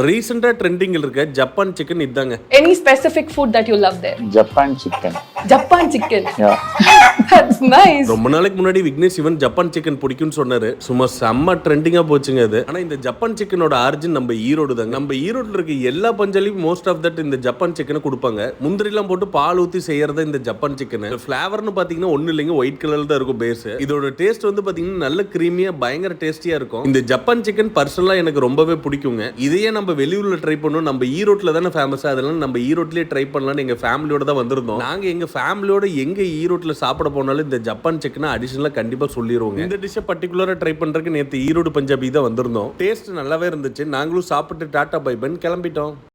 ரீசெண்டா ட்ரெண்டிங்ல இருக்க ஜப்பான் சிக்கன் இதாங்க. Any specific food that you love there? Japan chicken. Japan chicken. Yeah. That's nice. ரொம்ப நாளைக்கு முன்னாடி விக்னேஷ் சிவன் ஜப்பான் சிக்கன் பிடிக்கும்னு சொன்னாரு. சும்மா செம்ம ட்ரெண்டிங்கா போச்சுங்க அது. ஆனா இந்த ஜப்பான் சிக்கனோட ஆரிஜின் நம்ம ஈரோடு தாங்க. நம்ம ஈரோட்ல இருக்க எல்லா பஞ்சாலையும் மோஸ்ட் ஆஃப் தட் இந்த ஜப்பான் சிக்கனை கொடுப்பாங்க. முந்திரிலாம் போட்டு பால் ஊத்தி செய்யறத இந்த ஜப்பான் சிக்கன். ஃபிளேவர்னு பாத்தீங்கன்னா ஒண்ணு இல்லைங்க, ஒயிட் கலர்ல தான் இருக்கும் பேஸ். இதோட டேஸ்ட் வந்து பாத்தீங்கன்னா நல்ல கிரீமியா பயங்கர டேஸ்டியா இருக்கும். இந்த ஜப்பான் சிக்கன் பர்சனலா எனக்கு ரொம்பவே பிடிக்குங்க. இதையே நம்ம வெளியூர்ல ட்ரை பண்ணோம். நம்ம ஈரோட்ல தானே ஃபேமஸ், அதெல்லாம் நம்ம ஈரோட்லயே ட்ரை பண்ணலாம்னு எங்க ஃபேமிலியோட தான் வந்திருந்தோம். நாங்க எங்க ஃபேமிலியோட எங்க ஈரோட்ல சாப்பிட போனாலும் இந்த ஜப்பான் சிக்கனை அடிஷனலா கண்டிப்பா சொல்லிடுவோங்க. இந்த டிஷ்ஷை பர்டிகுலரா ட்ரை பண்றதுக்கு நேற்று ஈரோடு பஞ்சாபி தான் வந்திருந்தோம். டேஸ்ட் நல்லாவே இருந்துச்சு. நாங்களும் சாப்பிட்டு டாட்டா பை பை கிளம்பிட்டோம்.